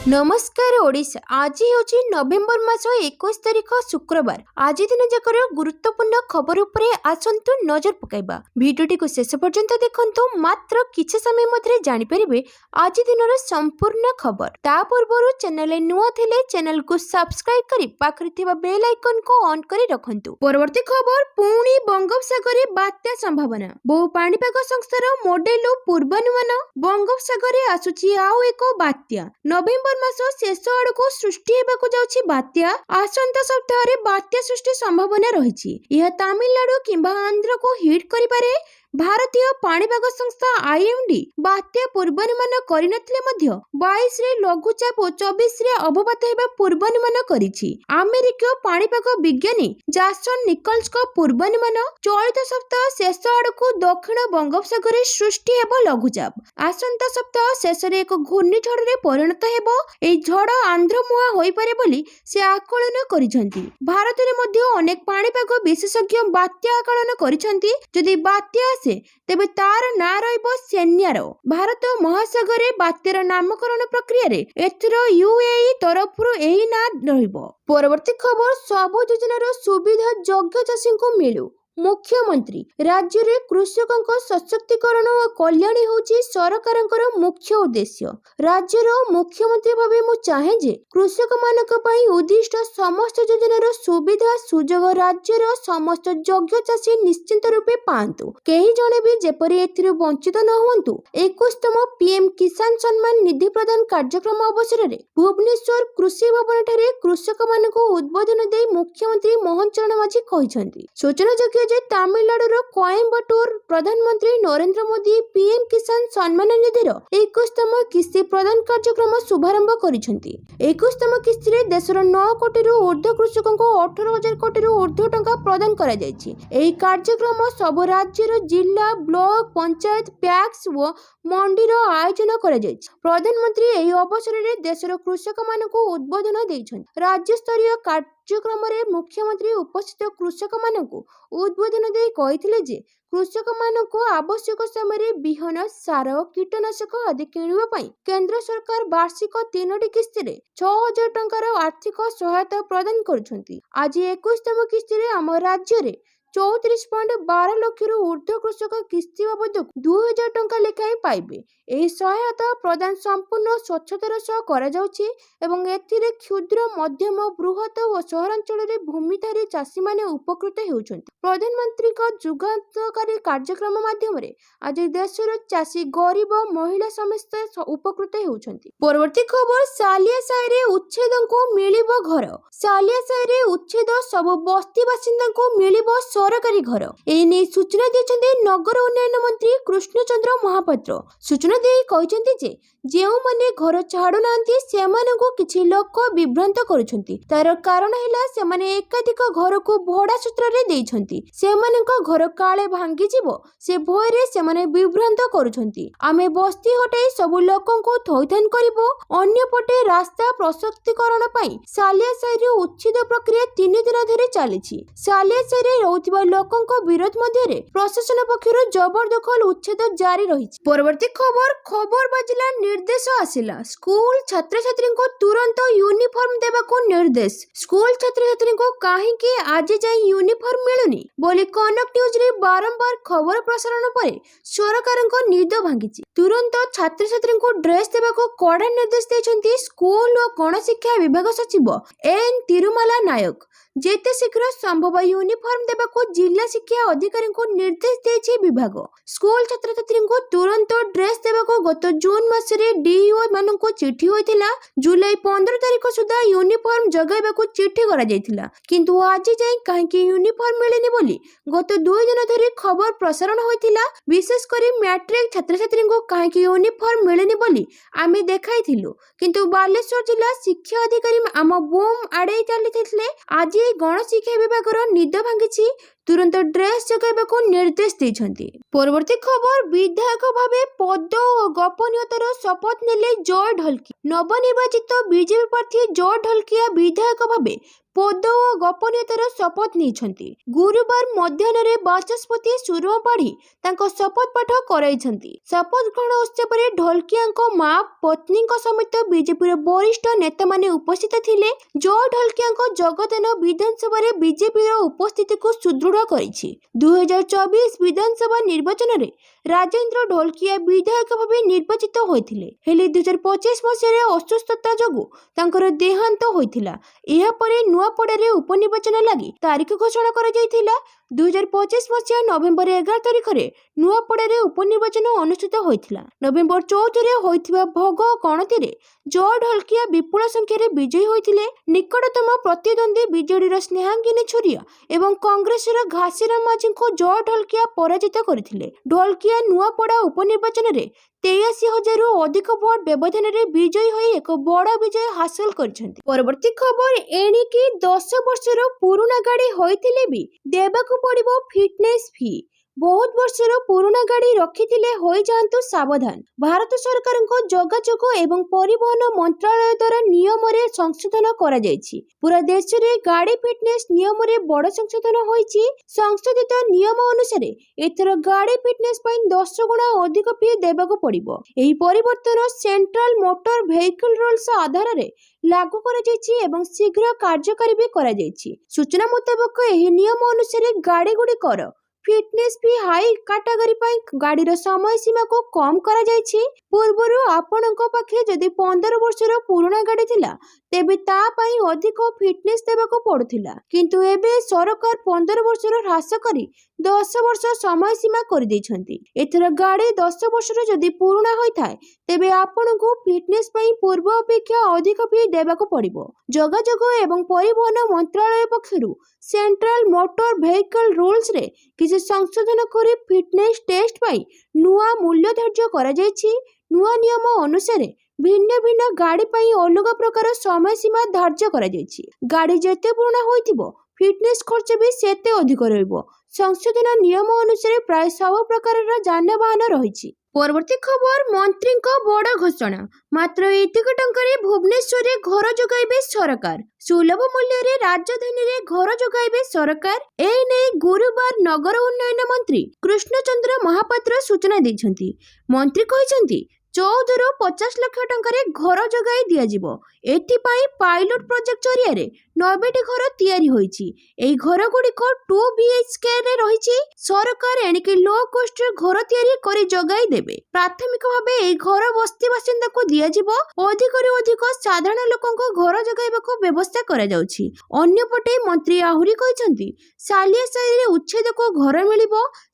नमस्कार ओडिशा। आज हूँ नवेम्बर मास 21 तारिख शुक्रवार। आज दिन जाकर गुरुत्वपूर्ण खबर उपरे आसंतु नजर पकाइबा। भिडियोटी को शेष पर्यंत देखंतु। मात्र किछि समय मध्य जानि परिबे आज दिनर संपूर्ण खबर। ता पूर्वरु चैनल नुआ थिले चैनल को सब्सक्राइब करी पाखरि थिबा बेल आइकन को ऑन करी रखंतु। परवर्ती खबर पुणी बंगोपसागर बात्या संभावना। बहु पाणीपाग संस्थार मॉडेल पूर्वानुमान बंगोपसागर आसुची आउ एको बात्या। नवेम्बर मास शेष आड़क सृष्टि हेबाकु जाउछि बात्या। आसंता सप्ताह बात्या सृष्टि संभावना रही। यह तमिलनाडु किंबा आंध्र को हिट करिपारे। भारतीय पाणीपाग संस्था आईएमडी बात्या पूर्वानुमान करनथिले मध्य 22 रे लघुचाप और 24 रे अवपात हेबा पूर्वानुमान करिछि। अमेरिकीय पाणीपाग विज्ञानी जासन निकल्स को पूर्वानुमान चलित सप्ताह शेष आड़क दक्षिण बंगोपसागर सृष्टि हेबो लघुचाप। आसंता सप्ताह शेष रे एक घूर्णिझड़ रे परिणत हेबो। एई झड़ आंध्रमुहा होई पारे बोली से आकलन करिसेंती। भारत रे मध्य अनेक पाणीपाग विशेषज्ञ बात्या आकलन करिसेंती। जदि बात्या तेबे तार ना रहिबो सेन्यारो। भारत महासागर बात्यार नामकरण प्रक्रिया रे एथर यूएई तरफरु एही ना रहिबो। परवर्ती खबर सब योजनार सुविधा योग्य चाषी को मिलू। मुख्यमंत्री राज्य रे कृषकों सशक्तिकरण और कल्याण होची सरकारंकर मुख्य उद्देश्य। राज्यर मुख्यमंत्री भावे मु चाहे जे कृषक मानक पई उद्दिष्ट समस्त योजनार सुविधा सुजोग राज्यर समस्त योग्य चाषी निश्चित रूपे पांतु। केही जणे भी जेपरि एथिरु वंचित न होंतु। 21तम पीएम किसान सम्मान निधि प्रदान कार्यक्रम अवसर रे भुवनेश्वर कृषि भवन ठारे कृषक मानक उद्बोधन दे मुख्यमंत्री मोहन चरण माझी कहिसेंती। सूचनायोग्य जे तमिलनाडुर कोयम्बटूर प्रधानमंत्री नरेंद्र मोदी पीएम किसान सम्मान निधिर 21तम किस्ती प्रदान कार्यक्रम शुभारंभ करिसेंती। 21तम किस्ती रे देशर 9 कोटी ऊर्ध्व कृषकों को 18,000 कोटी ऊर्ध्व टंका प्रदान करा जायछि। एही कार्यक्रम सब राज्यर जिला ब्लॉक पंचायत पैक्स व मंडीर आयोजन करा जायछि। प्रधानमंत्री एही अवसर रे देशर कृषक मानकु उद्बोधन दैछन्ति। राज्य स्तरीय कार्यक्रम रे मुख्यमंत्री उपस्थित कृषक मानकु उद्बोधन दे कहिथिले जे कृषक मानकु आवश्यक समय बिहन सार कीटनाशक आदि किणवा पई केंद्र सरकार वार्षिक 3टी किस्ती रे 6,000 टंकार आर्थिक सहायता प्रदान करुछन्ति। आज 21तम किस्ती रे आम राज्य रे 34.12 लाख ऊर्ध्व कृषक किस्ती बाबद 2,000 टंका लेखाएं पाइबे। एही सहायता प्रदान संपूर्ण स्वच्छतार सह करा जाउछि एवं एथिरे क्षुद्र मध्यम बृहत और सहरांचल रे भूमिधारी चाषी माने उपकृत हेउछन्ति। प्रधानमंत्री का जुगान्तकारी कार्यक्रम माध्यम रे आज देशर चाषी गरीब महिला समस्त उपकृत हेउछन्ति। परवर्ती खबर सालिया साइरे उच्छेद को मिलिबो घर। सालिया साइरे उच्छेद सब बस्ती बासिंदा को मिलिबो सरकारी घर। एने सूचना दिछन्ते नगर उन्नयन मंत्री कृष्णचंद्र महापात्र। सूचना दे कहिसेंते जे जेउ माने घर छाडु नांती सेमानकु किछि लोक विभ्रांत करूछन्ती। तार कारण हैला सेमाने एकाधिक घर को भड़ा सूत्र रे देइछन्ती। सेमानक घर काळे भांगी जिवो से भय रे सेमाने विभ्रांत करूछन्ती। आमे बस्ती हटाई सब लोकंकु थैथान करिवो। अन्य पटे रास्ता प्रशस्तीकरण पई सालिया साइरे उच्छेद प्रक्रिया 3 दिन धरि चलिछि। सालिया साइरे रहउथिबा लोकंक विरोध मध्य रे प्रशासन पक्षरु जबरदखल उच्छेद जारी रहिछि। परवर्ती खबर बाजिला निर्देश आसिला। स्कूल छात्र छात्री को तुरंत यूनिफॉर्म देबाको निर्देश। स्कूल छात्र छात्री को काहे कि आज जाय यूनिफॉर्म मिलुनी बोली कनक न्यूज रे बारंबार खबर प्रसारण परे सरकारक निद भांगिछि। तुरंत छात्र छात्री को ड्रेस देबाको कड़ा निर्देश दैछन्ती स्कूल और गणशिक्षा विभाग सचिव एन तिरुमाला नायक। जेते शीघ्र संभव यूनिफॉर्म देबाको जिला शिक्षा अधिकारी को निर्देश देछि विभाग। स्कूल छात्र छात्री को तुरंत ड्रेस देबाको गत जून मासरे डीईओ माननको चिठी होइतिला। जुलाई 15 तारिख सुधा यूनिफॉर्म जगाइबाको चिठी करा जायतिला, किंतु आज जाय काहेकि यूनिफॉर्म मिलेनी बोली गत 2 दिन धरि खबर प्रसारण होइतिला। विशेष करी मैट्रिक छात्र छात्री को काहेकि यूनिफॉर्म मिलेनी बोली आमे देखाइथिलु, किंतु बालेश्वर जिला शिक्षा अधिकारी आम बूम आड़े चलिथिले। आज गणशिक्षा विभाग निद भांगी तुरंत ड्रेस जगाइबाको निर्देश दैछन्ती। परवर्ती खबर विधायक भावे पद और गोपनीयतार शपथ नेले जय ढलकी। नवनिर्वाचित बीजेपी प्रार्थी जय ढलकिया विधायक भावे ପଦ ଓ ଗୋପନୀୟତାର ଶପଥ ନେଇଛନ୍ତି। ଗୁରୁବାର ମଧ୍ୟାହ୍ନରେ ବାଚସ୍ପତି ସୁରମା ପାଢ଼ୀ ତାଙ୍କ ଶପଥ ପାଠ କରାଇଛନ୍ତି। ଶପଥ ଗ୍ରହଣ ଉତ୍ସବରେ ଢୋଲକିଆଙ୍କ ମା ପତ୍ନୀଙ୍କ ସମେତ ବିଜେପିର ବରିଷ୍ଠ ନେତାମାନେ ଉପସ୍ଥିତ ଥିଲେ। ଜୟ ଢୋଲକିଆଙ୍କ ଯୋଗଦାନ ବିଧାନସଭାରେ ବିଜେପିର ଉପସ୍ଥିତିକୁ ସୁଦୃଢ଼ କରିଛି। 2024 ବିଧାନସଭା ନିର୍ବାଚନରେ ରାଜେନ୍ଦ୍ର ଢୋଲକିଆ ବିଧାୟକ ଭାବେ ନିର୍ବାଚିତ ହୋଇଥିଲେ, ହେଲେ 2025 ମସିହାରେ ଅସୁସ୍ଥତା ଯୋଗୁଁ ତାଙ୍କର ଦେହାନ୍ତ ହୋଇଥିଲା। ଏହାପରେ ନୂଆପଡ଼ାରେ ଉପନିର୍ବାଚନ ଲାଗି ତାରିଖ ଘୋଷଣା କରାଯାଇଥିଲା। 2025 ମସିହା ନଭେମ୍ବର 11 ତାରିଖରେ ନୂଆପଡ଼ାରେ ଉପନିର୍ବାଚନ ଅନୁଷ୍ଠିତ ହୋଇଥିଲା। ନଭେମ୍ବର 14ରେ ହୋଇଥିବା ଭୋଗ ଗଣତିରେ ଜୟ ଢୋଲକିଆ ବିପୁଳ ସଂଖ୍ୟାରେ ବିଜୟୀ ହୋଇଥିଲେ। ନିକଟତମ ପ୍ରତିଦ୍ୱନ୍ଦ୍ୱୀ ବିଜେଡିର ସ୍ନେହାଙ୍ଗିନୀ ଛୁରିଆ ଏବଂ କଂଗ୍ରେସର ଘାସିରାମ ମାଝୀଙ୍କୁ ଜୟ ଢୋଲକିଆ ପରାଜିତ କରିଥିଲେ। ଢୋଲକିଆ ନୂଆପଡ଼ା ଉପନିର୍ବାଚନରେ 83,000ରୁ ଅଧିକ ଭୋଟ ବ୍ୟବଧାନରେ ବିଜୟୀ ହୋଇ ଏକ ବଡ଼ ବିଜୟ ହାସଲ କରିଛନ୍ତି। ପରବର୍ତ୍ତୀ ଖବର, ଏଣିକି 10 ବର୍ଷର ପୁରୁଣା ଗାଡ଼ି ହୋଇଥିଲେ ବି ଦେବାକୁ ପଡ଼ିବ ଫିଟନେସ୍ ଫି। ବହୁତ ବର୍ଷର ପୁରୁଣା ଗାଡ଼ି ରଖିଥିଲେ ହୋଇଯାଆନ୍ତୁ ସାବଧାନ। ଭାରତ ସରକାରଙ୍କ ଯୋଗାଯୋଗ ଏବଂ ପରିବହନ ମନ୍ତ୍ରାଳୟ ଦ୍ୱାରା ନିୟମରେ ସଂଶୋଧନ କରାଯାଇଛି। ପୁରା ଦେଶରେ ଗାଡ଼ି ଫିଟନେସ୍ ନିୟମରେ ବଡ଼ ସଂଶୋଧନ ହୋଇଛି। ସଂଶୋଧିତ ନିୟମ ଅନୁସାରେ ଏଥର ଗାଡ଼ି ଫିଟନେସ୍ ପାଇଁ 10 ଗୁଣା ଅଧିକ ଫି ଦେବାକୁ ପଡ଼ିବ। ଏହି ପରିବର୍ତ୍ତନ ସେଣ୍ଟ୍ରାଲ ମୋଟର ଭେହିକିଲ୍ ରୁଲ୍ସ ଆଧାରରେ ଲାଗୁ କରାଯାଇଛି ଏବଂ ଶୀଘ୍ର କାର୍ଯ୍ୟକାରୀ ବି କରାଯାଇଛି। ସୂଚନା ମୁତାବକ ଏହି ନିୟମ ଅନୁସାରେ ଗାଡ଼ିଗୁଡ଼ିକର ଫିଟନେସ୍ ଫି ହାଇ କାଟାଗୋରୀ ପାଇଁ ଗାଡ଼ିର ସମୟ ସୀମାକୁ କମ୍ କରାଯାଇଛି। ପୂର୍ବରୁ ଆପଣଙ୍କ ପାଖେ ଯଦି 15 ବର୍ଷର ପୁରୁଣା ଗାଡ଼ି ଥିଲା ତେବେ ତା ପାଇଁ ଅଧିକ ଫିଟନେସ୍ ଦେବାକୁ ପଡୁଥିଲା, କିନ୍ତୁ ଏବେ ସରକାର 15 ବର୍ଷରୁ ହ୍ରାସ କରି 10 ବର୍ଷ ସମୟ ସୀମା କରିଦେଇଛନ୍ତି। ଏଥର ଗାଡ଼ି 10 ବର୍ଷର ଯଦି ପୁରୁଣା ହୋଇଥାଏ ତେବେ ଆପଣଙ୍କୁ ଫିଟନେସ୍ ପାଇଁ ପୂର୍ବ ଅପେକ୍ଷା ଅଧିକ ଫି ଦେବାକୁ ପଡ଼ିବ। ଯୋଗାଯୋଗ ଏବଂ ପରିବହନ ମନ୍ତ୍ରାଳୟ ପକ୍ଷରୁ ସେଣ୍ଟ୍ରାଲ ମୋଟର ଭେହିକିଲ୍ ରୁଲ୍ସରେ କିଛି ସଂଶୋଧନ କରି ଫିଟନେସ୍ ଟେଷ୍ଟ ପାଇଁ ନୂଆ ମୂଲ୍ୟ ଧାର୍ଯ୍ୟ କରାଯାଇଛି। ନୂଆ ନିୟମ ଅନୁସାରେ ଭିନ୍ନ ଭିନ୍ନ ଗାଡ଼ି ପାଇଁ ଅଲଗା ପ୍ରକାର ସମୟ ସୀମା ଧାର୍ଯ୍ୟ କରାଯାଇଛି। ଗାଡ଼ି ଯେତେ ପୁରୁଣା ହୋଇଥିବ ଫିଟନେସ୍ ଖର୍ଚ୍ଚ ବି ସେତେ ଅଧିକ ରହିବ। ସଂଶୋଧନ ନିୟମ ଅନୁସାରେ ପ୍ରାୟ ସବୁ ପ୍ରକାରର ଯାନବାହନ ରହିଛି। ପରବର୍ତ୍ତୀ ଖବର, ମନ୍ତ୍ରୀଙ୍କ ବଡ଼ ଘୋଷଣା। ମାତ୍ର ଏତିକି ଟଙ୍କାରେ ଭୁବନେଶ୍ୱରରେ ଘର ଯୋଗାଇବେ ସରକାର। ସୁଲଭ ମୂଲ୍ୟରେ ରାଜଧାନୀରେ ଘର ଯୋଗାଇବେ ସରକାର। ଏନେଇ ଗୁରୁବାର ନଗର ଉନ୍ନୟନ ମନ୍ତ୍ରୀ କୃଷ୍ଣଚନ୍ଦ୍ର ମହାପାତ୍ର ସୂଚନା ଦେଇଛନ୍ତି। ମନ୍ତ୍ରୀ କହିଛନ୍ତି 14ରୁ 50 ଲକ୍ଷ ଟଙ୍କାରେ ଘର ଯୋଗାଇ ଦିଆଯିବ। ଏଥିପାଇଁ ପାଇଲଟ ପ୍ରୋଜେକ୍ଟ ଜରିଆରେ 90ଟି ଘର ତିଆରି ହୋଇଛି। ଏହି ଘରଗୁଡ଼ିକ 2 BHKରେ ରହିଛି। ସରକାର ଏଣିକି ଲୋ କଷ୍ଟରେ ଘର ତିଆରି କରି ଯୋଗାଇ ଦେବେ। ପ୍ରାଥମିକ ଭାବେ ଏହି ଘର ବସ୍ତି ବାସିନ୍ଦାଙ୍କୁ ଦିଆଯିବ। ଅଧିକରୁ ଅଧିକ ସାଧାରଣ ଲୋକଙ୍କ ଘର ଯୋଗାଇବାକୁ ବ୍ୟବସ୍ଥା କରାଯାଉଛି। ଅନ୍ୟପଟେ ମନ୍ତ୍ରୀ ଆହୁରି କହିଛନ୍ତି ସାଲିଆ ସାହିରେ ଉଚ୍ଛେଦକୁ ଘର ମିଳିବ।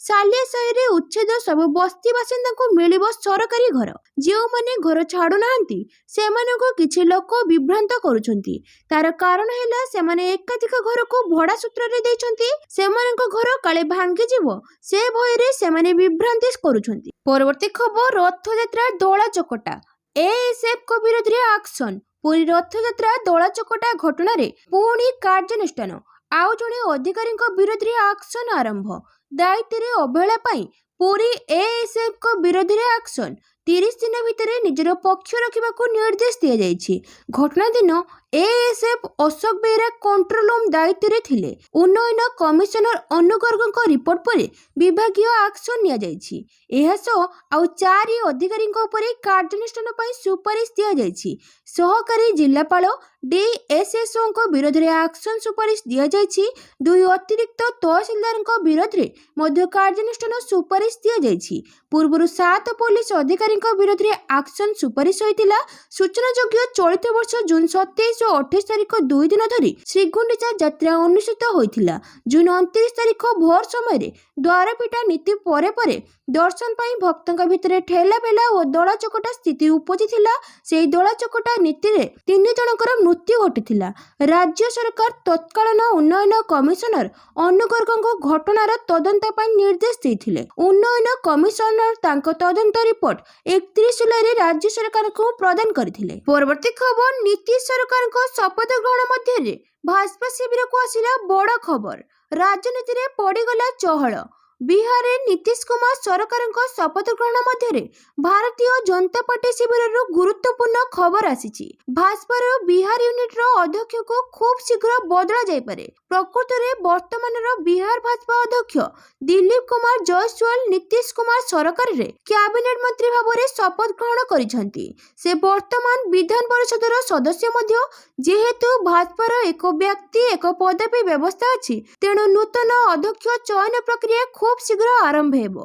ସାଲିଆ ସାହିରେ ଉଚ୍ଛେଦ ସବୁ ବସ୍ତି ବାସିନ୍ଦାଙ୍କୁ ମିଳିବ ସରକାରୀ ଘର। ଯେଉଁମାନେ ଘର ଛାଡୁନାହାନ୍ତି ସେମାନଙ୍କୁ କିଛି ଲୋକ ବିଭ୍ରାନ୍ତ କରୁଛନ୍ତି। ତାର କାରଣ ହେଲା ସେମାନେ ଏକାଧିକ ଘରକୁ ଭଡ଼ା ସୂତ୍ରରେ ଦେଇଛନ୍ତି। ସେମାନଙ୍କ ଘର କାଳେ ଭାଙ୍ଗିଯିବ ସେ ଭୟରେ ସେମାନେ ବିଭ୍ରାନ୍ତି କରୁଛନ୍ତି। ପରବର୍ତ୍ତୀ ଖବର, ରଥଯାତ୍ରା ଦଳା ଚକଟା। ଏଏସଏଫଙ୍କ ବିରୋଧରେ ଆକ୍ସନ। ପୁରୀ ରଥଯାତ୍ରା ଦଳା ଚକଟା ଘଟଣାରେ ପୁଣି କାର୍ଯ୍ୟାନୁଷ୍ଠାନ। ଆଉ ଜଣେ ଅଧିକାରୀଙ୍କ ବିରୋଧରେ ଆକ୍ସନ ଆରମ୍ଭ। ଦାୟିତ୍ୱରେ ଅବହେଳା ପାଇଁ ପୁରୀ ଏଏସଏଫଙ୍କ ବିରୋଧରେ ଆକ୍ସନ। 30 ଦିନ ଭିତରେ ନିଜର ପକ୍ଷ ରଖିବାକୁ ନିର୍ଦ୍ଦେଶ ଦିଆଯାଇଛି। ଘଟଣା ଦିନ ASF Ashok Behera control room ଦାୟିତ୍ୱରେ ଥିଲେ। ଉନ୍ନୟନ କମିଶନର ଅନୁ ଗର୍ଗଙ୍କ ରିପୋର୍ଟ ପରେ ବିଭାଗୀୟ ଆକ୍ସନ ନିଆଯାଇଛି। ଏହା ସହ ଆଉ 4 ଅଧିକାରୀଙ୍କ ଉପରେ କାର୍ଯ୍ୟାନୁଷ୍ଠାନ ପାଇଁ ସୁପାରିଶ ଦିଆଯାଇଛି। ସହକାରୀ ଜିଲ୍ଲାପାଳ ଡିଏସ୍ଏସ୍ଓଙ୍କ ବିରୋଧରେ ଆକ୍ସନ ସୁପାରିଶ ଦିଆଯାଇଛି। 2 ଅତିରିକ୍ତ ତହସିଲଦାରଙ୍କ ବିରୋଧରେ ମଧ୍ୟ କାର୍ଯ୍ୟାନୁଷ୍ଠାନ ସୁପାରିଶ ଦିଆଯାଇଛି। ପୂର୍ବରୁ 7 ପୋଲିସ ଅଧିକାରୀଙ୍କ ବିରୋଧରେ ଆକ୍ସନ ସୁପାରିଶ ହୋଇଥିଲା। ସୂଚନାଯୋଗ୍ୟ, ଚଳିତ ବର୍ଷ ଜୁନ୍ 27 ଓ 28 ତାରିଖ 2 ଦିନ ଧରି ଶ୍ରୀଗୁଣ୍ଡିଚା ଯାତ୍ରା ଅନୁଷ୍ଠିତ ହୋଇଥିଲା। ଜୁନ୍ 29 ତାରିଖ ଭୋର ସମୟରେ ଦ୍ୱାରପିଠା ନୀତି ପରେ ପରେ ଦର୍ଶନ ପାଇଁ ଭକ୍ତଙ୍କ ଭିତରେ ଠେଲାପେଲା ଓ ଦଳା ଚକଟା ସ୍ଥିତି ଉପୁଜିଥିଲା। ସେହି ଦଳା ଚକଟା ନୀତିରେ 3 ଜଣଙ୍କର ମୃତ୍ୟୁ ଘଟିଥିଲା। ରାଜ୍ୟ ସରକାର ତତ୍କାଳୀନ ଉନ୍ନୟନ କମିଶନର ଅନୁ ଗର୍ଗଙ୍କୁ ଘଟଣାର ତଦନ୍ତ ପାଇଁ ନିର୍ଦ୍ଦେଶ ଦେଇଥିଲେ। ଉନ୍ନୟନ କମିଶନର ତାଙ୍କ ତଦନ୍ତ ରିପୋର୍ଟ 31 ଜୁଲାଇରେ ରାଜ୍ୟ ସରକାରଙ୍କୁ ପ୍ରଦାନ କରିଥିଲେ। ପରବର୍ତ୍ତୀ ଖବର, ନୀତିଶ ସରକାରଙ୍କ ଶପଥ ଗ୍ରହଣ ମଧ୍ୟରେ ଭାଜପା ଶିବିରକୁ ଆସିଲା ବଡ଼ ଖବର। ରାଜନୀତିରେ ପଡ଼ିଗଲା ଚହଳ। ବିହାରରେ ନୀତିଶ କୁମାର ସରକାରଙ୍କ ଶପଥ ଗ୍ରହଣ ମଧ୍ୟରେ ଭାରତୀୟ ଜନତା ପାର୍ଟି ଶିବିରରୁ ଗୁରୁତ୍ୱପୂର୍ଣ୍ଣ ଖବର ଆସିଛି। ଭାଜପାର ବିହାର ୟୁନିଟ୍ର ଅଧ୍ୟକ୍ଷକୁ ଖୁବ୍ ଶୀଘ୍ର ବଦଳା ଯାଇପାରେ। ପ୍ରକୃତରେ ବର୍ତ୍ତମାନର ବିହାର ଭାଜପା ଅଧ୍ୟକ୍ଷ ଦିଲ୍ଲୀପ କୁମାର ଜୟସ୍ୱାଲ ନୀତିଶ କୁମାର ସରକାରରେ କ୍ୟାବିନେଟ୍ ମନ୍ତ୍ରୀ ଭାବରେ ଶପଥ ଗ୍ରହଣ କରିଛନ୍ତି। ସେ ବର୍ତ୍ତମାନ ବିଧାନ ପରିଷଦର ସଦସ୍ୟ ମଧ୍ୟ। ଯେହେତୁ ଭାଜପାର ଏକ ବ୍ୟକ୍ତି ଏକ ପଦବୀ ବ୍ୟବସ୍ଥା ଅଛି, ତେଣୁ ନୂତନ ଅଧ୍ୟକ୍ଷ ଚୟନ ପ୍ରକ୍ରିୟା ଖୁବ୍ ଶୀଘ୍ର ଆରମ୍ଭ ହେବ।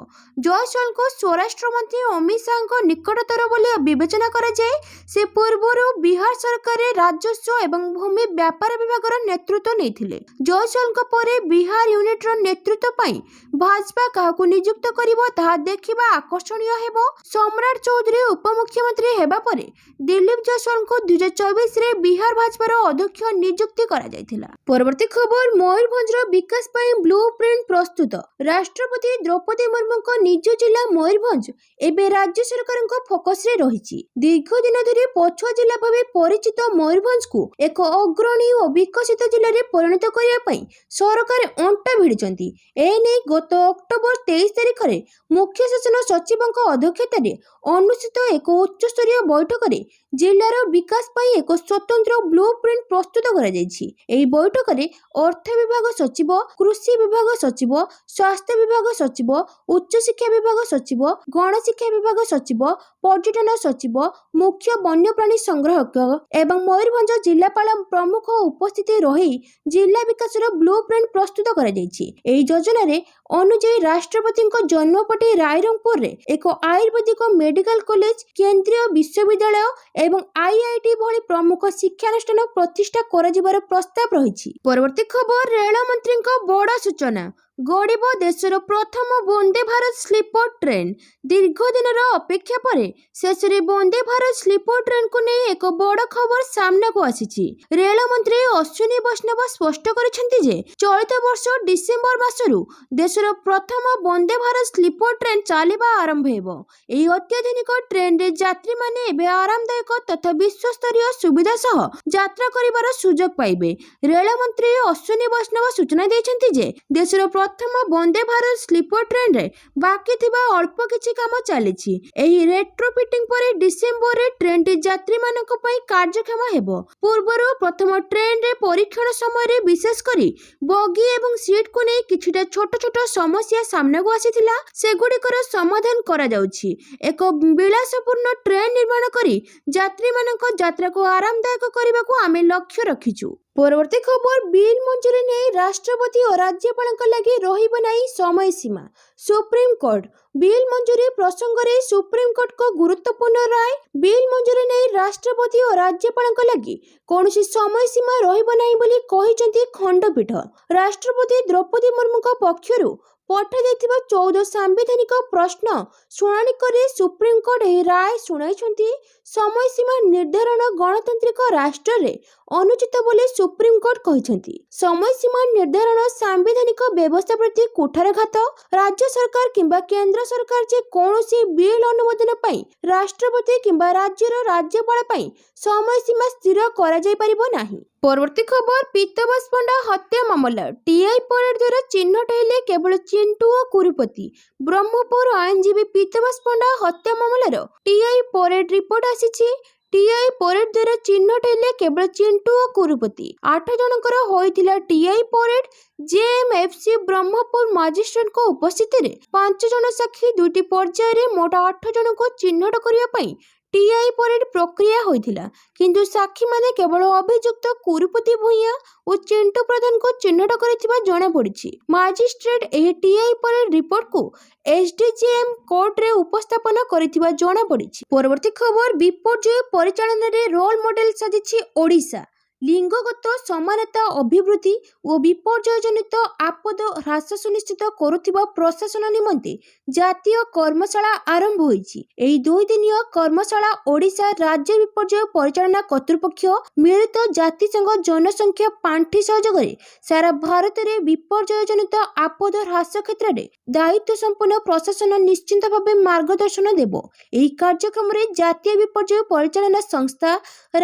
ଜୟସ୍ୱାଲଙ୍କୁ ସ୍ୱରାଷ୍ଟ୍ର ମନ୍ତ୍ରୀ ଅମିତ ଶାହଙ୍କ ନିକଟତର ବୋଲି ବିବେଚନା କରାଯାଏ। ସେ ପୂର୍ବରୁ ବିହାର ସରକାରରେ ରାଜସ୍ୱ ଏବଂ ଭୂମି ବ୍ୟାପାର ବିଭାଗର ନେତୃତ୍ୱ ନେଇଥିଲେ। ଜୟସ୍ୱାଲଙ୍କ ପରେ ବିହାର ୟୁନିଟ୍ର ନେତୃତ୍ୱ ପାଇଁ ଭାଜପା କାହାକୁ ନିଯୁକ୍ତ କରିବ ତାହା ଦେଖିବା ଆକର୍ଷଣୀୟ ହେବ। ସମ୍ରାଟ ଚୌଧୁରୀ ଉପମୁଖ୍ୟମନ୍ତ୍ରୀ ହେବା ପରେ ଦିଲ୍ଲୀପ ଜୟସ୍ୱାଲଙ୍କୁ 2024ରେ ବିହାର ଭାଜପାର ଅଧ୍ୟକ୍ଷ ନିଯୁକ୍ତି କରାଯାଇଥିଲା। ପରବର୍ତ୍ତୀ ଖବର, ମୟୂରଭଞ୍ଜର ବିକାଶ ପାଇଁ ବ୍ଲୁ ପ୍ରିଣ୍ଟ ପ୍ରସ୍ତୁତ। ରାଷ୍ଟ୍ରପତି ଦ୍ରୌପଦୀ ମୁର୍ମୁଙ୍କ ନିଜ ଜିଲ୍ଲା ମୟୂରଭଞ୍ଜ ଏବେ ରାଜ୍ୟ ସରକାରଙ୍କ ଫୋକସରେ ରହିଛି। ଦୀର୍ଘ ଦିନ ଧରି ପଛୁଆ ଜିଲ୍ଲା ଭାବେ ପରିଚିତ ମୟୂରଭଞ୍ଜକୁ ଏକ ଅଗ୍ରଣୀ ଓ ବିକଶିତ ଜିଲ୍ଲାରେ ପରିଣତ କରିବା ପାଇଁ ସରକାର ଅଣ୍ଟା ଭିଡ଼ିଛନ୍ତି। ଏନେଇ ଗତ ଅକ୍ଟୋବର 23 ତାରିଖରେ ମୁଖ୍ୟ ଶାସନ ସଚିବଙ୍କ ଅଧ୍ୟକ୍ଷତାରେ ଅନୁଷ୍ଠିତ ଏକ ଉଚ୍ଚସ୍ତରୀୟ ବୈଠକରେ ଜିଲ୍ଲାର ବିକାଶ ପାଇଁ ଏକ ସ୍ୱତନ୍ତ୍ର ବ୍ଲୁ ପ୍ରିଣ୍ଟ ପ୍ରସ୍ତୁତ କରାଯାଇଛି। ଏହି ବୈଠକରେ ଅର୍ଥ ବିଭାଗ ସଚିବ, କୃଷି ବିଭାଗ ସଚିବ, ସ୍ୱାସ୍ଥ୍ୟ ବିଭାଗ ସଚିବ, ଉଚ୍ଚଶିକ୍ଷା ବିଭାଗ ସଚିବ, ଗଣଶିକ୍ଷା ବିଭାଗ ସଚିବ, ପର୍ଯ୍ୟଟନ ସଚିବ, ମୁଖ୍ୟ ବନ୍ୟପ୍ରାଣୀ ସଂଗ୍ରାହକ ଏବଂ ମୟୂରଭଞ୍ଜ ଜିଲ୍ଲାପାଳ ପ୍ରମୁଖ ଉପସ୍ଥିତି ରହି ଜିଲ୍ଲା ବିକାଶର ବ୍ଲୁ ପ୍ରିଣ୍ଟ ପ୍ରସ୍ତୁତ କରାଯାଇଛି। ଏହି ଯୋଜନାରେ ଅନୁଯାୟୀ ରାଷ୍ଟ୍ରପତିଙ୍କ ଜନ୍ମପଟି ରାଇରଙ୍ଗପୁରରେ ଏକ ଆୟୁର୍ବେଦିକ ମେଡିକାଲ କଲେଜ, କେନ୍ଦ୍ରୀୟ ବିଶ୍ୱବିଦ୍ୟାଳୟ ଏବଂ IIT ଭଳି ପ୍ରମୁଖ ଶିକ୍ଷାନୁଷ୍ଠାନ ପ୍ରତିଷ୍ଠା କରାଯିବାର ପ୍ରସ୍ତାବ ରହିଛି। ପରବର୍ତ୍ତୀ ଖବର, ରେଳ ମନ୍ତ୍ରୀଙ୍କ ବଡ଼ ସୂଚନା। ଗଡ଼ିବ ଦେଶର ପ୍ରଥମ ବନ୍ଦେ ଭାରତ ସ୍ଲିପର ଟ୍ରେନ୍। ଦୀର୍ଘ ଦିନର ଅପେକ୍ଷା ପରେ ଶେଷରେ ବନ୍ଦେ ଭାରତ ସ୍ଲିପର ଟ୍ରେନ୍କୁ ନେଇ ଏକ ବଡ଼ ଖବର ସାମ୍ନାକୁ ଆସିଛି। ରେଳମନ୍ତ୍ରୀ ଅଶ୍ୱିନୀ ବୈଷ୍ଣବ ସ୍ପଷ୍ଟ କରିଛନ୍ତି ଯେ ଚଳିତ ବର୍ଷ ଡିସେମ୍ବର ମାସରୁ ଦେଶର ପ୍ରଥମ ବନ୍ଦେ ଭାରତ ସ୍ଲିପର ଟ୍ରେନ୍ ଚାଲିବା ଆରମ୍ଭ ହେବ। ଏହି ଅତ୍ୟାଧୁନିକ ଟ୍ରେନ୍ରେ ଯାତ୍ରୀମାନେ ଏବେ ଆରାମଦାୟକ ତଥା ବିଶ୍ୱସ୍ତରୀୟ ସୁବିଧା ସହ ଯାତ୍ରା କରିବାର ସୁଯୋଗ ପାଇବେ। ରେଳମନ୍ତ୍ରୀ ଅଶ୍ୱିନୀ ବୈଷ୍ଣବ ସୂଚନା ଦେଇଛନ୍ତି ଯେ ଦେଶର ପ୍ରଥମ ବନ୍ଦେ ଭାରତ ସ୍ଲିପର ଟ୍ରେନ୍ରେ ବାକି ଥିବା ଅଳ୍ପ କିଛି କାମ ଚାଲିଛି। ଏହି ରେଟ୍ରୋଫିଟିଂ ପରେ ଡିସେମ୍ବରରେ ଟ୍ରେନ୍ଟି ଯାତ୍ରୀମାନଙ୍କ ପାଇଁ କାର୍ଯ୍ୟକ୍ଷମ ହେବ। ପୂର୍ବରୁ ପ୍ରଥମ ଟ୍ରେନ୍ରେ ପରୀକ୍ଷଣ ସମୟରେ ବିଶେଷ କରି ବଗି ଏବଂ ସିଟ୍କୁ ନେଇ କିଛିଟା ଛୋଟ ଛୋଟ ସମସ୍ୟା ସାମ୍ନାକୁ ଆସିଥିଲା, ସେଗୁଡ଼ିକର ସମାଧାନ କରାଯାଉଛି। ଏକ ବିଳାସପୂର୍ଣ୍ଣ ଟ୍ରେନ୍ ନିର୍ମାଣ କରି ଯାତ୍ରୀମାନଙ୍କ ଯାତ୍ରାକୁ ଆରାମଦାୟକ କରିବାକୁ ଆମେ ଲକ୍ଷ୍ୟ ରଖିଛୁ। ପରବର୍ତ୍ତୀ ଖବର, ବିଲ୍ ମଞ୍ଜୁରୀ ନେଇ ରାଷ୍ଟ୍ରପତି ଓ ରାଜ୍ୟପାଳଙ୍କ ଲାଗି ରହିବ ନାହିଁ ସମୟସୀମା। ସୁପ୍ରିମକୋର୍ଟ ବିଲ୍ ମଞ୍ଜୁରୀ ପ୍ରସଙ୍ଗରେ ସୁପ୍ରିମକୋର୍ଟଙ୍କ ଗୁରୁତ୍ୱପୂର୍ଣ୍ଣ ରାୟ। ବିଲ୍ ମଞ୍ଜୁରୀ ନେଇ ରାଷ୍ଟ୍ରପତି ଓ ରାଜ୍ୟପାଳଙ୍କ ଲାଗି କୌଣସି ସମୟସୀମା ରହିବ ନାହିଁ ବୋଲି କହିଛନ୍ତି ଖଣ୍ଡପୀଠ। ରାଷ୍ଟ୍ରପତି ଦ୍ରୌପଦୀ ମୁର୍ମୁଙ୍କ ପକ୍ଷରୁ ପଠାଯାଇଥିବା 14 ସାମ୍ବିଧାନିକ ପ୍ରଶ୍ନ ଶୁଣାଣି କରି ସୁପ୍ରିମକୋର୍ଟ ଏହି ରାୟ ଶୁଣାଇଛନ୍ତି। ସମୟସୀମା ନିର୍ଦ୍ଧାରଣ ଗଣତାନ୍ତ୍ରିକ ରାଷ୍ଟ୍ରରେ ଅନୁଚିତ ବୋଲି ସୁପ୍ରିମକୋର୍ଟ କହିଛନ୍ତି। ସମୟସୀମା ନିର୍ଦ୍ଧାରଣ ସାମ୍ବିଧାନିକ ବ୍ୟବସ୍ଥା ପ୍ରତି କୁଠାରଘାତ। ରାଜ୍ୟ ସରକାର କିମ୍ବା କେନ୍ଦ୍ର ସରକାର ଯେ କୌଣସି ବିଲ୍ ଅନୁମୋଦନ ପାଇଁ ରାଷ୍ଟ୍ରପତି କିମ୍ବା ରାଜ୍ୟର ରାଜ୍ୟପାଳ ପାଇଁ ସମୟସୀମା ସ୍ଥିର କରାଯାଇପାରିବ ନାହିଁ। ପରବର୍ତ୍ତୀ ଖବର, ପୀତବାସ ପଣ୍ଡା ହତ୍ୟା ମାମଲା। ଟିଆଇ ପରେଡ୍ ଦ୍ୱାରା ଚିହ୍ନଟ ହେଲେ କେବଳ ଚିଣ୍ଟୁ ଓ କୁରୁପତି। ବ୍ରହ୍ମପୁର ଆଇନଜୀବୀ ପୀତବାସ ପଣ୍ଡା ହତ୍ୟା ମାମଲାର ଟିଆଇ ପରେଡ୍ ରିପୋର୍ଟ ଆସିଛି। ଟିଆଇ ପରେଡ୍ ଦ୍ୱାରା ଚିହ୍ନଟ ହେଲେ କେବଳ ଚିଣ୍ଟୁ ଓ କୁରୁପତି। 8 ଜଣଙ୍କର ହୋଇଥିଲା ଟିଆଇ ପରେଡ୍। ଜେଏମ୍ଏଫ୍ସି ବ୍ରହ୍ମପୁର ମାଜିଷ୍ଟ୍ରେଟଙ୍କ ଉପସ୍ଥିତିରେ 5 ଜଣ ସାକ୍ଷୀ 2ଟି ପର୍ଯ୍ୟାୟରେ ମୋଟ 8 ଜଣଙ୍କୁ ଚିହ୍ନଟ କରିବା ପାଇଁ ଟିଆଇ ପରେଡ୍ ପ୍ରକ୍ରିୟା ହୋଇଥିଲା, କିନ୍ତୁ ସାକ୍ଷୀମାନେ କେବଳ ଅଭିଯୁକ୍ତ କୁରୁପତି ଭୂଇଁଆ ଓ ଚିଣ୍ଟୁ ପ୍ରଧାନଙ୍କୁ ଚିହ୍ନଟ କରିଥିବା ଜଣାପଡ଼ିଛି। ମାଜିଷ୍ଟ୍ରେଟ ଏହି ଟିଆଇ ପରେଡ୍ ରିପୋର୍ଟକୁ ଏସ୍ଡିଜେଏମ୍ କୋର୍ଟରେ ଉପସ୍ଥାପନ କରିଥିବା ଜଣାପଡ଼ିଛି। ପରବର୍ତ୍ତୀ ଖବର, ବିପର୍ଯ୍ୟୟ ପରିଚାଳନାରେ ରୋଲ୍ ମଡେଲ ସାଜିଛି ଓଡ଼ିଶା। ଲିଙ୍ଗଗତ ସମାନତା ଅଭିବୃଦ୍ଧି ଓ ବିପର୍ଯ୍ୟୟଜନିତ ଆପଦ ହ୍ରାସ ସୁନିଶ୍ଚିତ କରୁଥିବା ପ୍ରଶାସନ ନିମନ୍ତେ ଜାତୀୟ କର୍ମଶାଳା ଆରମ୍ଭ ହୋଇଛି। ଏହି 2 ଦିନିଆ କର୍ମଶାଳା ଓଡ଼ିଶା ରାଜ୍ୟ ବିପର୍ଯ୍ୟୟ ପରିଚାଳନା କର୍ତ୍ତୃପକ୍ଷ, ମିଳିତ ଜାତିସଂଘ ଜନସଂଖ୍ୟା ପାଣ୍ଠି ସହଯୋଗରେ ସାରା ଭାରତରେ ବିପର୍ଯ୍ୟୟଜନିତ ଆପଦ ହ୍ରାସ କ୍ଷେତ୍ରରେ ଦାୟିତ୍ୱ ସମ୍ପନ୍ନ ପ୍ରଶାସନ ନିଶ୍ଚିତ ଭାବେ ମାର୍ଗଦର୍ଶନ ଦେବ। ଏହି କାର୍ଯ୍ୟକ୍ରମରେ ଜାତୀୟ ବିପର୍ଯ୍ୟୟ ପରିଚାଳନା ସଂସ୍ଥା,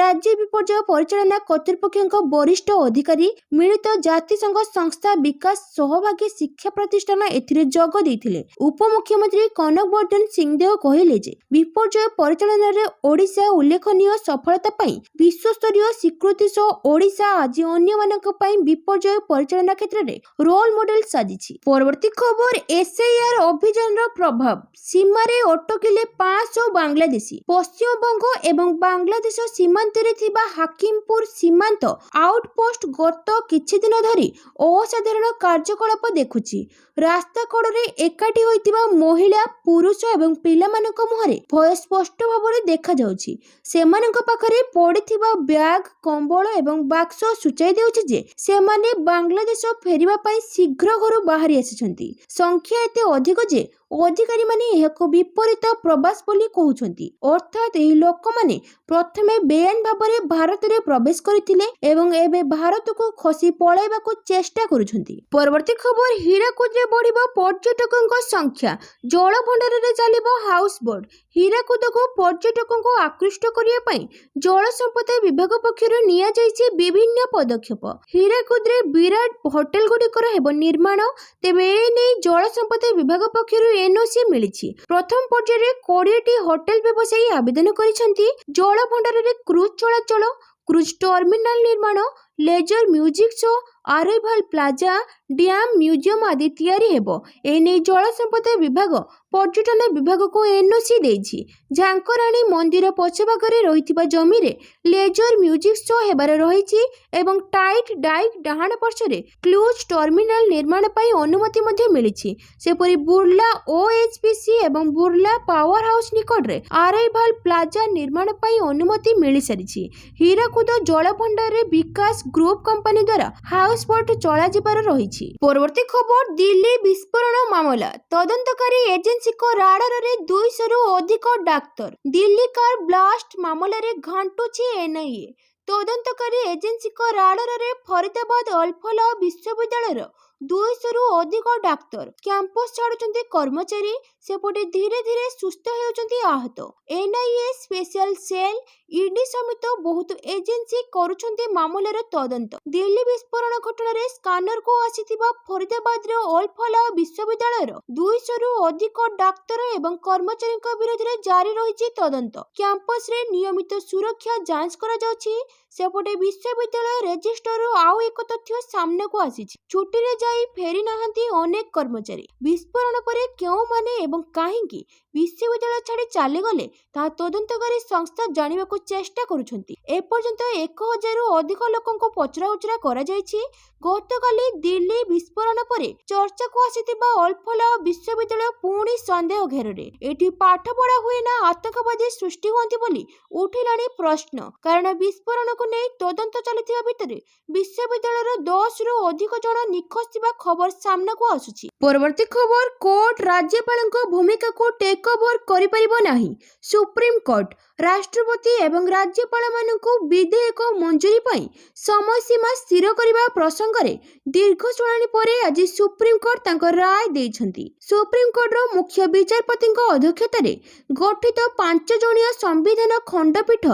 ରାଜ୍ୟ ବିପର୍ଯ୍ୟୟ ପରିଚାଳନା কর্তৃপক্ষଙ୍କ ବରିଷ୍ଠ ଅଧିକାରୀ ମିଳିତ ଜାତିସଂଘ ସଂସ୍ଥା ବିକାଶ ସହଭାଗୀ ଶିକ୍ଷା ପ୍ରତିଷ୍ଠାନ ଏଥିରେ ଯୋଗ ଦେଇଥିଲେ। ଉପମୁଖ୍ୟମନ୍ତ୍ରୀ କନକ ବର୍ଦ୍ଧନ ସିଂହଦେଓ କହିଲେ ଯେ ବିପର୍ଯ୍ୟୟ ପରିଚାଳନାରେ ଓଡ଼ିଶା ଉଲ୍ଲେଖନୀୟ ସଫଳତା ପାଇଁ ବିଶ୍ୱସ୍ତରୀୟ ସ୍ୱୀକୃତି ସହ ଓଡ଼ିଶା ଆଜି ଅନ୍ୟମାନଙ୍କ ପାଇଁ ବିପର୍ଯ୍ୟୟ ପରିଚାଳନା କ୍ଷେତ୍ରରେ ରୋଲ ମଡେଲ ସାଜିଛି। ପରବର୍ତ୍ତୀ ଖବର ଏସଆଇଆର ଅଭିଯାନର ପ୍ରଭାବ ସୀମାରେ ଅଟକିଲେ 500 ବାଂଲାଦେଶୀ। ପଶ୍ଚିମବଙ୍ଗ ଏବଂ ବାଂଲାଦେଶ ସୀମାନ୍ତରେ ଥିବା ହାକିମପୁର ସୀମାନ୍ତ ଆଉଟପୋଷ୍ଟ ଗତ କିଛି ଦିନ ଧରି ଅସାଧାରଣ କାର୍ଯ୍ୟକଳାପ ଦେଖୁଛି। ରାସ୍ତା କଡ଼ରେ ଏକାଠି ହୋଇଥିବା ମହିଳା, ପୁରୁଷ ଏବଂ ପିଲାମାନଙ୍କ ମୁହଁରେ ଭୟ ସ୍ପଷ୍ଟ ଭାବରେ ଦେଖାଯାଉଛି। ସେମାନଙ୍କ ପାଖରେ ପଡ଼ିଥିବା ବ୍ୟାଗ, କମ୍ବଳ ଏବଂ ବାକ୍ସ ସୂଚାଇ ଦେଉଛି ଯେ ସେମାନେ ବାଂଲାଦେଶ ଫେରିବା ପାଇଁ ଶୀଘ୍ର ଘରୁ ବାହାରି ଆସିଛନ୍ତି। ସଂଖ୍ୟା ଏତେ ଅଧିକ ଯେ ଅଧିକାରୀମାନେ ଏହାକୁ ବିପରୀତ ପ୍ରବାସ ବୋଲି କହୁଛନ୍ତି, ଅର୍ଥାତ୍ ଏହି ଲୋକମାନେ ପ୍ରଥମେ ବେଆଇନ ଭାବରେ ଭାରତରେ ପ୍ରବେଶ କରିଥିଲେ ଏବଂ ଏବେ ଭାରତକୁ ଖସି ପଳାଇବାକୁ ଚେଷ୍ଟା କରୁଛନ୍ତି। ପରବର୍ତ୍ତୀ ଖବର ହୀରାକୁଦରେ ବଢ଼ିବ ପର୍ଯ୍ୟଟକଙ୍କ ସଂଖ୍ୟା, ଜଳଭଣ୍ଡାରରେ ଚାଲିବ ହାଉସ ବୋଟ୍। ହୀରାକୁଦକୁ ପର୍ଯ୍ୟଟକଙ୍କୁ ଆକୃଷ୍ଟ କରିବା ପାଇଁ ଜଳ ସମ୍ପଦ ବିଭାଗ ପକ୍ଷରୁ ନିଆଯାଇଛି ବିଭିନ୍ନ ପଦକ୍ଷେପ। ହୀରାକୁଦରେ ବିରାଟ ହୋଟେଲଗୁଡ଼ିକର ହେବ ନିର୍ମାଣ। ତେବେ ଏନେଇ ଜଳ ସମ୍ପଦ ବିଭାଗ ପକ୍ଷରୁ ଏନଓସି ମିଳିଛି। ପ୍ରଥମ ପର୍ଯ୍ୟାୟରେ 20ଟି ହୋଟେଲ ବ୍ୟବସାୟୀ ଆବେଦନ କରିଛନ୍ତି। ଜଳଭଣ୍ଡାରରେ କ୍ରୁଜ୍ ଚଳାଚଳ, କ୍ରୁଜ୍ ଟର୍ମିନାଲ ନିର୍ମାଣ, laser music show, arrival plaza, dam, museum ଆଦି ତିଆରି ହେବ। ଏନେଇ ଜଳ ସମ୍ପଦ ବିଭାଗ ପର୍ଯ୍ୟଟନ ବିଭାଗକୁ ଏନଓସି ଦେଇଛି। ଝାଙ୍କରାଣୀ ମନ୍ଦିର ପଛଭାଗରେ ରହିଥିବା ଜମିରେ ଲେଜର ମ୍ୟୁଜିକ୍ ଶୋ ହେବାର ରହିଛି ଏବଂ ଟାଇଟ୍ ଡାଇକ୍ ଡାହାଣ ପାର୍ଶ୍ୱରେ କ୍ରୁଜ୍ ଟର୍ମିନାଲ ନିର୍ମାଣ ପାଇଁ ଅନୁମତି ମଧ୍ୟ ମିଳିଛି। ସେପରି ବୁର୍ଲା ଓଏଚପିସି ଏବଂ ବୁର୍ଲା ପାୱାର ହାଉସ ନିକଟରେ ଆରାଇଭାଲ ପ୍ଲାଜା ନିର୍ମାଣ ପାଇଁ ଅନୁମତି ମିଳିସାରିଛି। ହୀରାକୁଦ ଜଳଭଣ୍ଡାରରେ ବିକାଶ ଗ୍ରୁପ କମ୍ପାନୀ ଦ୍ୱାରା ହାଉସ ବୋଟ୍ ଚଳାଯିବାର ରହିଛି। ପରବର୍ତ୍ତୀ ଖବର ଦିଲ୍ଲୀ ବିସ୍ଫୋରଣ ମାମଲା, ତଦନ୍ତକାରୀ ଏଜେନ୍ସିଙ୍କ ରାଡାରରେ 200ରୁ ଅଧିକ ଡାକ୍ତର। ଦିଲ୍ଲୀ କାର୍ ବ୍ଲାଷ୍ଟ ମାମଲାରେ ଘାଣ୍ଟୁଛି ଏନଆଇଏ। ତଦନ୍ତକାରୀ ଏଜେନ୍ସିଙ୍କ ରାଡାରରେ ଫରିଦାବାଦ ଅଲଫଲା ବିଶ୍ୱବିଦ୍ୟାଳୟର 200ରୁ ଅଧିକ ଡାକ୍ତର। କ୍ୟାମ୍ପସ ଛାଡୁଛନ୍ତି କର୍ମଚାରୀ, ସେପଟେ ଧୀରେ ଧୀରେ ସୁସ୍ଥ ହେଉଛନ୍ତି ଆହତ। ଏନଆଇଏ, ସ୍ପେଶାଲ ସେଲ୍, ଇଡି ସମେତ ବହୁତ ଏଜେନ୍ସି କରୁଛନ୍ତି ମାମଲାର ତଦନ୍ତ। ଦିଲ୍ଲୀ ବିସ୍ଫୋରଣ ଘଟଣାରେ ସ୍କାନରକୁ ଆସିଥିବା ଫରିଦାବାଦର ଅଲଫଲା ବିଶ୍ୱବିଦ୍ୟାଳୟର 200ରୁ ଅଧିକ ଡାକ୍ତର ଏବଂ କର୍ମଚାରୀଙ୍କ ବିରୋଧରେ ଜାରି ରହିଛି ତଦନ୍ତ। କ୍ୟାମ୍ପସରେ ନିୟମିତ ସୁରକ୍ଷା ଯାଞ୍ଚ କରାଯାଉଛି। ସେପଟେ ବିଶ୍ୱବିଦ୍ୟାଳୟ ରେଜିଷ୍ଟ୍ରାରରୁ ଆଉ ଏକ ତଥ୍ୟ ସାମ୍ନାକୁ ଆସିଛି। ଛୁଟିରେ ଯାଇ ଫେରି ନାହାନ୍ତି ଅନେକ କର୍ମଚାରୀ। ବିସ୍ଫୋରଣ ପରେ କେଉଁମାନେ ଏବଂ କାହିଁକି ବିଶ୍ୱବିଦ୍ୟାଳୟ ଛାଡ଼ି ଚାଲିଗଲେ ତାହା ତଦନ୍ତକାରୀ ସଂସ୍ଥା ଜାଣିବାକୁ ଚେଷ୍ଟା କରୁଛନ୍ତି। ଏପର୍ଯ୍ୟନ୍ତ 1000ରୁ ଅଧିକ ଲୋକଙ୍କୁ ପଚରାଉଚରା କରାଯାଇଛି। ଗତକାଲି ଦିଲ୍ଲୀ ବିସ୍ଫୋରଣ ପରେ ଚର୍ଚ୍ଚାକୁ ଆସିଥିବା ଅଲଫଲା ବିଶ୍ୱବିଦ୍ୟାଳୟ ପୁଣି ସନ୍ଦେହ ଘେରରେ। ଏଠି ପାଠ ପଢା ହୁଏ ନା ଆତଙ୍କବାଦୀ ସୃଷ୍ଟି ହୁଅନ୍ତି ବୋଲି ଉଠିଲାଣି ପ୍ରଶ୍ନ। କାରଣ ବିସ୍ଫୋରଣକୁ ନେଇ ତଦନ୍ତ ଚାଲିଥିବା ଭିତରେ ବିଶ୍ୱବିଦ୍ୟାଳୟର 10ରୁ ଅଧିକ ଜଣ ନିଖୋଜ ଥିବା ଖବର ସାମ୍ନାକୁ ଆସୁଛି। ପରବର୍ତ୍ତୀ ଖବର କୋର୍ଟ ରାଜ୍ୟପାଳଙ୍କ ଭୂମିକାକୁ ଟେକ୍ ଓଭର କରିପାରିବ ନାହିଁ। ସୁପ୍ରିମକୋର୍ଟ ରାଷ୍ଟ୍ରପତି ଏବଂ ରାଜ୍ୟପାଳମାନଙ୍କୁ ବିଧେୟକ ମଞ୍ଜୁରୀ ପାଇଁ ସମୟସୀମା ସ୍ଥିର କରିବା ପ୍ରସଙ୍ଗରେ ଦୀର୍ଘ ଶୁଣାଣି ପରେ ଆଜି ସୁପ୍ରିମକୋର୍ଟ ତାଙ୍କ ରାୟ ଦେଇଛନ୍ତି। ସୁପ୍ରିମକୋର୍ଟର ମୁଖ୍ୟ ବିଚାରପତିଙ୍କ ଅଧ୍ୟକ୍ଷତାରେ ଗଠିତ 5 ଜଣିଆ ସମ୍ବିଧାନ ଖଣ୍ଡପୀଠ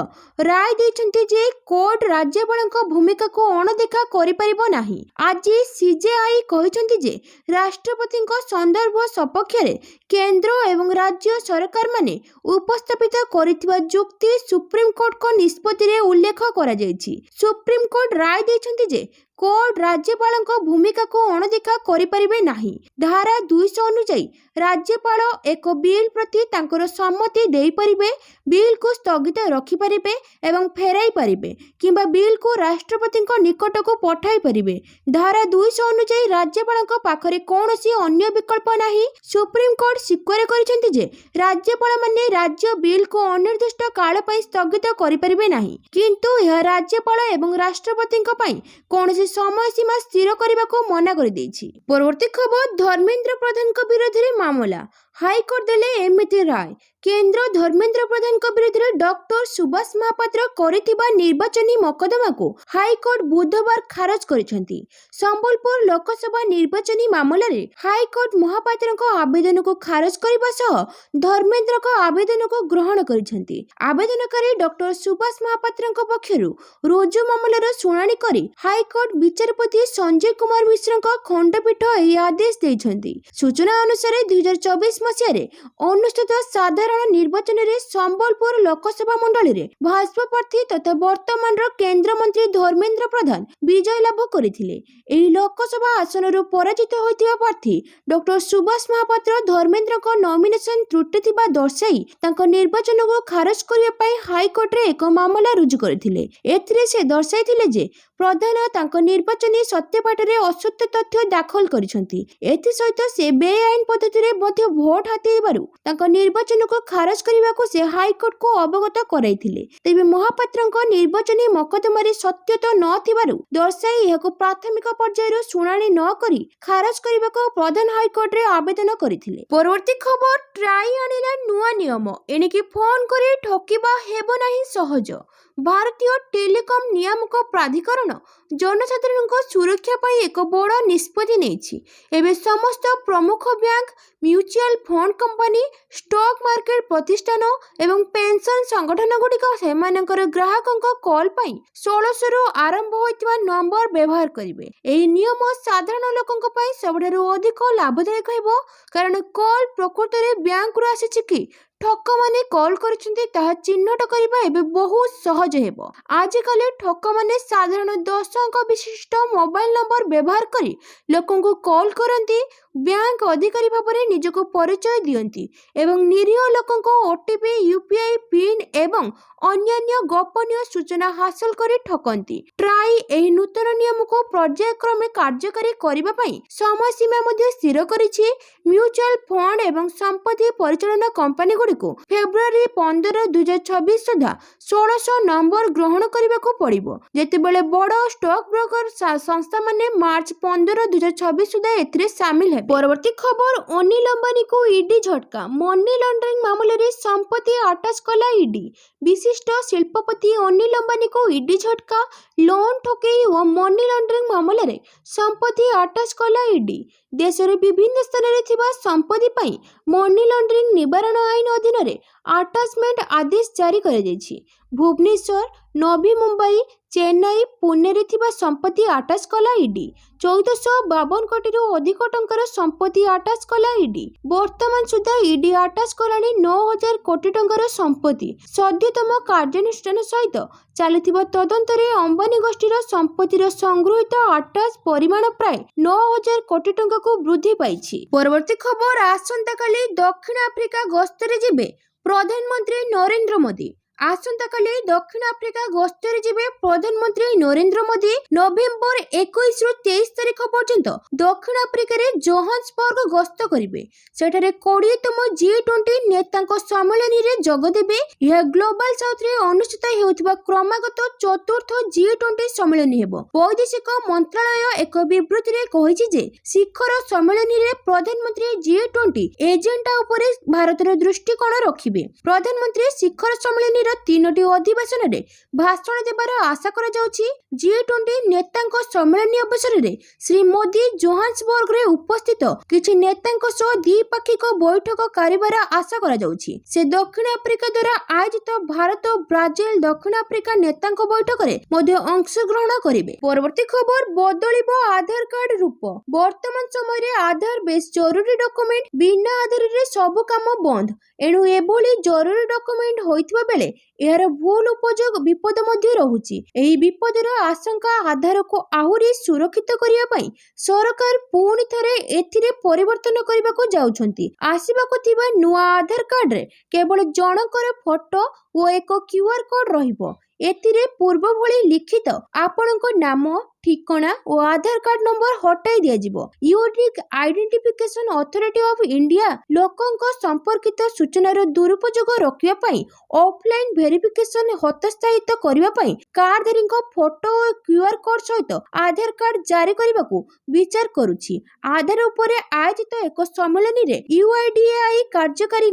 ରାୟ ଦେଇଛନ୍ତି ଯେ କୋର୍ଟ ରାଜ୍ୟପାଳଙ୍କ ଭୂମିକାକୁ ଅଣଦେଖା କରିପାରିବ ନାହିଁ। ଆଜି ସିଜେଆଇ କହିଛନ୍ତି ଯେ ରାଷ୍ଟ୍ରପତିଙ୍କ ସନ୍ଦର୍ଭ ସପକ୍ଷରେ କେନ୍ଦ୍ର ଏବଂ ରାଜ୍ୟ ସରକାରମାନେ ଉପସ୍ଥାପିତ କରିଥିବା ଯୁକ୍ତି ସୁପ୍ରିମକୋର୍ଟଙ୍କ ନିଷ୍ପତ୍ତିରେ ଉଲ୍ଲେଖ କରାଯାଇଛି। ସୁପ୍ରିମକୋର୍ଟ ରାୟ ଦେଇଛନ୍ତି ଯେ କୋର୍ଟ ରାଜ୍ୟପାଳଙ୍କ ଭୂମିକାକୁ ଅଣଦେଖା କରିପାରିବେ ନାହିଁ। ଧାରା 200 ଅନୁଯାୟୀ ରାଜ୍ୟପାଳ ଏକ ବିଲ୍ ପ୍ରତି ତାଙ୍କର ସମ୍ମତି ଦେଇପାରିବେ, ବିଲ୍କୁ ସ୍ଥଗିତ ରଖିପାରିବେ ଏବଂ ଫେରାଇ ପାରିବେ କିମ୍ବା ବିଲ୍କୁ ରାଷ୍ଟ୍ରପତିଙ୍କ ନିକଟକୁ ପଠାଇ ପାରିବେ। ଧାରା 200 ଅନୁଯାୟୀ ରାଜ୍ୟପାଳଙ୍କ ପାଖରେ କୌଣସି ଅନ୍ୟ ବିକଳ୍ପ ନାହିଁ। ସୁପ୍ରିମକୋର୍ଟ ସ୍ୱୀକାର କରିଛନ୍ତି ଯେ ରାଜ୍ୟପାଳମାନେ ରାଜ୍ୟ ବିଲ୍କୁ ଅନିର୍ଦ୍ଦିଷ୍ଟ କାଳ ପାଇଁ ସ୍ଥଗିତ କରିପାରିବେ ନାହିଁ, କିନ୍ତୁ ଏହା ରାଜ୍ୟପାଳ ଏବଂ ରାଷ୍ଟ୍ରପତିଙ୍କ ପାଇଁ କୌଣସି ସମୟସୀମା ସ୍ଥିର କରିବାକୁ ମନା କରିଦେଇଛି। ପରବର୍ତ୍ତୀ ଖବର ଧର୍ମେନ୍ଦ୍ର ପ୍ରଧାନଙ୍କ ବିରୋଧରେ ମାମଲା, ହାଇକୋର୍ଟ ଦେଲେ ଏମିତି ରାୟ। केन्द्र धर्मेन्द्र प्रधान विरुद्ध डॉक्टर सुभाष महापात्र करिथिबा निर्वाचनी मकदमा को हाईकोर्ट बुधवार खारज करिसेंती। संबलपुर लोकसभा निर्वाचनी मामला रे हाईकोर्ट महापात्र आवेदन को खारज करने सह धर्मेन्द्र को आवेदन को ग्रहण करिसेंती। आवेदनकारी डॉक्टर सुभाष महापात्र पक्षरु रुजु मामलार शुणाणी करी हाईकोर्ट विचारपति संजय कुमार मिश्र खंडपीठ यह आदेश देइछंती। सूचना अनुसार 2024 मसीह अनुष्ठित साधारण निर्वाचन में संबलपुर लोकसभा मंडली रे भाजपा प्रार्थी तथा वर्तमान केंद्र मंत्री धर्मेन्द्र प्रधान विजय लाभ करथिले। एही लोकसभा आसन रु पराजित होइतिबा प्रार्थी डॉक्टर सुभाष महापात्र धर्मेन्द्र को नॉमिनेशन त्रुटि थिबा दर्शाई तांको निर्वाचन को खारज करिया पई हाईकोर्ट रे एक मामला रुजु करथिले। एथिरे से दर्शाइथिले जे प्रधान तांको निर्वाचनी सत्यपाठ रे असत्य तथ्य दाखल करिसंती। एथि सहित से बेआईन पद्धति रे मध्य भोट हातेबारु तांको निर्वाचन को खारज करने को से हाईकोर्ट को अवगत कराइथिले। तेबे महापात्रଙ୍କ निर्वाचनी मकदमा रे सत्यता न थिबारु दर्शाई एहाको प्राथमिक पर्यायर शुणाणी न करी खारज करने को प्रधान हाईकोर्ट रे आवेदन करिथिले। परवर्ती खबर ट्राई आनिला नुआ नियम एणिकी फोन करे ठकिबा हेबो नाही सहज। भारतीय टेलीकॉम नियामक प्राधिकरण जनसाधारण सुरक्षा पाई एक बड़ निष्पत्ति नेछि। एबे समस्त प्रमुख bank, mutual fund company, stock market प्रतिष्ठान एवं पेंशन संगठन गुड़िक सेमानकर ग्राहकों कॉल पाई 1600 रु आरंभ होइतिबा नंबर व्यवहार करिवे। एही नियम साधारण लोकंक पाई सबठारु अधिक लाभदायक हेबो, कारण कॉल प्रकृत रे बैंक रु आसीछि कि ठक माने कॉल करछन्ती ताहा चिन्हट करिबा एबे बहुत सहज हेबो। आजिकाली ठक माने साधारण 10 अंक विशिष्ट मोबाइल नंबर व्यवहार करी लोकन को कॉल करंती, बैंक अधिकारी भाबरे निजको परिचय दियंती एवं निरीह लोकन को ओटीपी, यूपीआई पिन एवं अन्यान्य गोपनीय सूचना हासिल करी ठकंती। ट्राई एही नूतन नियम को पर्यायक्रमे कार्यकारी करिबा पई समय सीमा मध्ये स्थिर करिछि। म्यूचुअल फंड एवं संपत्ति परिचालन कंपनी गुड़िको फेब्रुआरी 15, 2026 सुधा 1600 नंबर ग्रहण करने पड़िबो, जेतेबेले बड़ स्टॉक ब्रोकर संस्था माने मार्च 15, 2026 सुधा एथिरे शामिल है। परवर्ती खबर अनिल अंबानी को ईडी झटका। मनी लॉन्ड्रिंग मामले रे संपत्ति अटैच कला ईडी। विशिष्ट शिल्पपति अनिल अंबानी को ईडी झटका। लोन ठकेई और मनी लॉन्ड्रिंग मामले रे संपत्ति अटैच कला ईडी। देशर विभिन्न स्थान रे थिबा संपत्ति पई मनी लॉन्ड्रिंग निवारण आईन अधीन रे अटैचमेंट आदेश जारी करा जायछि। भुवनेश्वर, नवी मुंबई, चेन्नई, पुणे रे थिबा संपत्ति अटैच कला ईडी। 1452 कोटी रु अधिक टंकार संपत्ति अटैच कला ईडी। वर्तमान सुधा ईडी अटैच कराणी 9000 कोटी टंकार संपत्ति। सद्यतम कार्यानुष्ठान सहित चलुथिबा तदंतरे अंबानी गोष्ठीर संपत्तिर संग्रहित अटैच परिमाण प्राय 9000 कोटी टंका को वृद्धि पाइछि। परवर्ती खबर आसंताकाली दक्षिण आफ्रिका गस्तरे जिबे प्रधानमंत्री नरेंद्र मोदी। आसंताकाली दक्षिण आफ्रिका गस्तरे जिबे प्रधानमंत्री नरेंद्र मोदी। नवेम्बर 21 रु 23 तारिख पर्यंत दक्षिण आफ्रिका रे जोहान्सबर्ग गस्त करिवे। सेठारे 20तम G20 नेतांको सम्मेलन रे जोग देबे। यह ग्लोबल साउथ रे अनुष्ठित हेउथिबा क्रमागत चतुर्थ G20 सम्मेलन हेबो। वैदेशिक मंत्रालय एक विबृति रे कहिछि जे शिखर सम्मेलन रे प्रधानमंत्री G20 एजेंडा उपरे भारतर दृष्टिकोण रखिबे। प्रधानमंत्री शिखर सम्मेलन 3टी अधिवेशन रे भाषण देबार आशा करा जाउछि। G20 नेतांको सम्मेलन अवसर रे श्री मोदी जोहान्सबर्ग रे उपस्थित किछि नेतांको सह द्विपाक्षिक बैठक करिबार आशा करा जाउछि। से दक्षिण अफ्रीका द्वारा आयोजित भारत ब्राजिल दक्षिण अफ्रीका नेतांको बैठक रे मध्ये अंशग्रहण करिवे। परवर्ती खबर बदलिबो आधार कार्ड रूप। वर्तमान समय रे आधार बेस जरूरी डॉक्यूमेंट। बिना आधार रे सब काम बंद। एणु एभली जरूरी डॉक्यूमेंट होइथिबा बेले यार भूल उपयोग विपद मध्य रहुछि। एही विपदर आशंका आधार को आहुरी सुरक्षित करिया पई सरकार पुणी थरे एथिरे परिवर्तन करबा को जाउछंती। आसीबा को थिबा नुआ आधार कार्ड रे केवल जनकर फोटो ओ एक क्यूआर कोड रहिबो। एथिरे पूर्व भली लिखित आपणको नाम, ठिकाना और आधार कार्ड नंबर हटाई दिया जिवो। Unique identification authority of India लोकंको संपर्कित सूचनार दुरुपयोग रोकिया पई ऑफलाइन वेरिफिकेशन हतस्थायित करिवा पई कार्डधारीको फोटो और क्यूआर कोड सहित आधार कार्ड जारी करबाकू विचार करूछि। आधार उपरे आयोजित एक सम्मेलन रे यूआईडीएआई कार्यकारी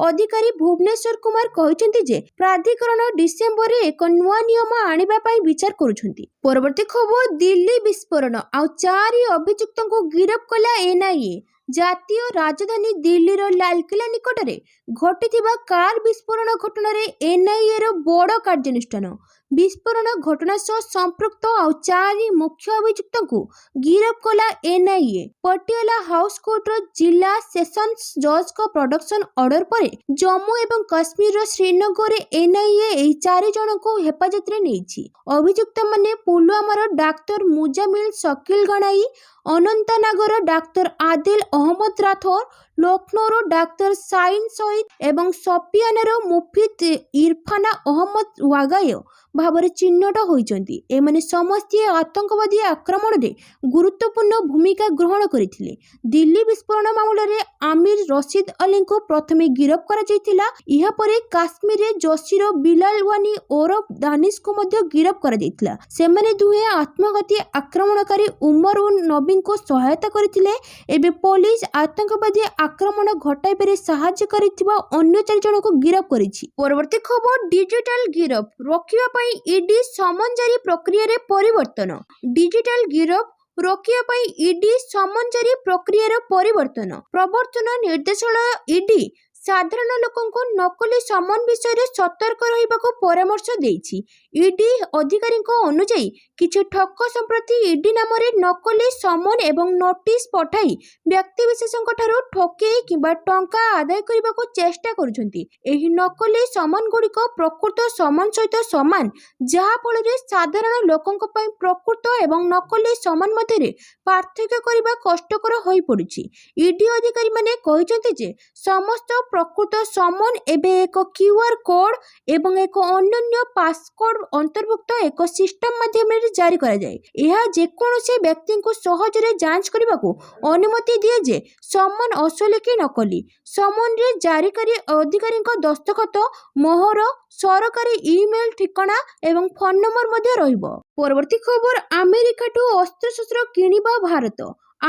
ଅଧିକାରୀ ଭୁବନେଶ୍ୱର କୁମାର କହିଛନ୍ତି ଯେ ପ୍ରାଧିକରଣ ଡିସେମ୍ବରରେ ଏକ ନୂଆ ନିୟମ ଆଣିବା ପାଇଁ ବିଚାର କରୁଛନ୍ତି। ପରବର୍ତ୍ତୀ ଖବର, ଦିଲ୍ଲୀ ବିସ୍ଫୋରଣ ଆଉ 4 ଅଭିଯୁକ୍ତଙ୍କୁ ଗିରଫ କଲା ଏନ୍ଆଇଏ। ଜାତୀୟ ରାଜଧାନୀ ଦିଲ୍ଲୀର ଲାଲକିଲ୍ଲା ନିକଟରେ ଘଟିଥିବା କାର ବିସ୍ଫୋରଣ ଘଟଣାରେ ଏନ୍ଆଇଏର ବଡ଼ କାର୍ଯ୍ୟାନୁଷ୍ଠାନ। ବିସ୍ଫୋରଣ ଘଟଣା ସହ ସମ୍ପୃକ୍ତ ଆଉ 4 ମୁଖ୍ୟ ଅଭିଯୁକ୍ତଙ୍କୁ ଗିରଫ କଲା ଏନ୍ଆଇଏ। ପଟିଆଲା ହାଉସ କୋର୍ଟର ଜିଲ୍ଲା ସେସନ୍ସ ଜଜଙ୍କ ପ୍ରଡକ୍ସନ ଅର୍ଡର ପରେ ଜମ୍ମୁ ଏବଂ କାଶ୍ମୀରର ଶ୍ରୀନଗରରେ ଏନ୍ଆଇଏ ଏହି 4 ଜଣଙ୍କୁ ହେପାଜତରେ ନେଇଛି। ଅଭିଯୁକ୍ତମାନେ ପୁଲୱାମାର ଡାକ୍ତର ମୁଜାମିଲ ଶକିଲ ଗଣାଇ, ଅନନ୍ତନାଗର ଡାକ୍ତର ଆଦିଲ ଅହମ୍ମଦ ରାଥୋର, ଲକ୍ଷ୍ନୌର ଡାକ୍ତର ସାଇନ ସଇଦ ଏବଂ ସପିଆନର ମୁଫିଦ ଇରଫାନା ଅହମ୍ମଦ ୱାଗାୟ ଭାବରେ ଚିହ୍ନଟ ହୋଇଛନ୍ତି। ଏମାନେ ସମସ୍ତେ ଆତଙ୍କବାଦୀ ଆକ୍ରମଣରେ ଗୁରୁତ୍ୱପୂର୍ଣ୍ଣ ଭୂମିକା ଗ୍ରହଣ କରିଥିଲେ। ଦିଲ୍ଲୀ ବିସ୍ଫୋରଣ ମାମଲାରେ ଆମିର ରସିଦ ଅଲିଙ୍କୁ ପ୍ରଥମେ ଗିରଫ କରାଯାଇଥିଲା। ଏହାପରେ କାଶ୍ମୀରରେ ଜସିର ବିଲାଲୱାନି ଓରଫ ଦାନିଶଙ୍କୁ ମଧ୍ୟ ଗିରଫ କରାଯାଇଥିଲା। ସେମାନେ ଦୁହେଁ ଆତ୍ମଘାତୀ ଆକ୍ରମଣକାରୀ ଉମର ଉନ ନବୀଙ୍କୁ ସହାୟତା କରିଥିଲେ। ଏବେ ପୋଲିସ ଆତଙ୍କବାଦୀ ଆକ୍ରମଣ ଘଟାଇବାରେ ସାହାଯ୍ୟ କରିଥିବା ଅନ୍ୟ 4 ଜଣଙ୍କୁ ଗିରଫ କରିଛି। ପରବର୍ତ୍ତୀ ଖବର, ଡିଜିଟାଲ ଗିରଫ ରୋକିବା ପାଇଁ ଇଡି ସମନ ଜାରି ପ୍ରକ୍ରିୟାରେ ପରିବର୍ତ୍ତନ। ଡିଜିଟାଲ ଗିରଫ ରୋକିବା ପାଇଁ ଇଡି ସମନ ଜାରି ପ୍ରକ୍ରିୟାର ପରିବର୍ତ୍ତନ। ପ୍ରବର୍ତ୍ତନ ନିର୍ଦ୍ଦେଶାଳୟ ଇଡି ସାଧାରଣ ଲୋକଙ୍କୁ ନକଲି ସମନ ବିଷୟରେ ସତର୍କ ରହିବାକୁ ପରାମର୍ଶ ଦେଇଛି। ଇଡି ଅଧିକାରୀଙ୍କ ଅନୁଯାୟୀ କିଛି ଠକ ସମ୍ପ୍ରତି ଇଡି ନାମରେ ନକଲି ସମନ ଏବଂ ନୋଟିସ ପଠାଇ ବ୍ୟକ୍ତିବିଶେଷଙ୍କଠାରୁ ଠକେଇ କିମ୍ବା ଟଙ୍କା ଆଦାୟ କରିବାକୁ ଚେଷ୍ଟା କରୁଛନ୍ତି। ଏହି ନକଲି ସମନ ଗୁଡ଼ିକ ପ୍ରକୃତ ସମନ ସହିତ ସମାନ, ଯାହା ଫଳରେ ସାଧାରଣ ଲୋକଙ୍କ ପାଇଁ ପ୍ରକୃତ ଏବଂ ନକଲି ସମନ ମଧ୍ୟରେ ପାର୍ଥକ୍ୟ କରିବା କଷ୍ଟକର ହୋଇପଡୁଛି। ଇଡି ଅଧିକାରୀମାନେ କହିଛନ୍ତି ଯେ ସମସ୍ତ ପ୍ରକୃତ ସମନ ଏବେ ଏକ କ୍ୟୁଆର କୋଡ ଏବଂ ଏକ ଅନନ୍ୟ ପାସକୋଡ ଅନ୍ତର୍ଭୁକ୍ତ ଏକ ସିଷ୍ଟମ ମାଧ୍ୟମରେ ଜାରି କରାଯାଏ। ଏହା ଯେକୌଣସି ବ୍ୟକ୍ତିଙ୍କୁ ସହଜରେ ଯାଞ୍ଚ କରିବାକୁ ଅନୁମତି ଦିଏ ଯେ ସମନ ଅସଲି କି ନକଲି। ସମନରେ ଜାରିକାରୀ ଅଧିକାରୀଙ୍କ ଦସ୍ତଖତ, ମୋହର, ସରକାରୀ ଇମେଲ ଠିକଣା ଏବଂ ଫୋନ ନମ୍ବର ମଧ୍ୟ ରହିବ। ପରବର୍ତ୍ତୀ ଖବର, ଆମେରିକାଠୁ ଅସ୍ତ୍ରଶସ୍ତ୍ର କିଣିବା ଭାରତ।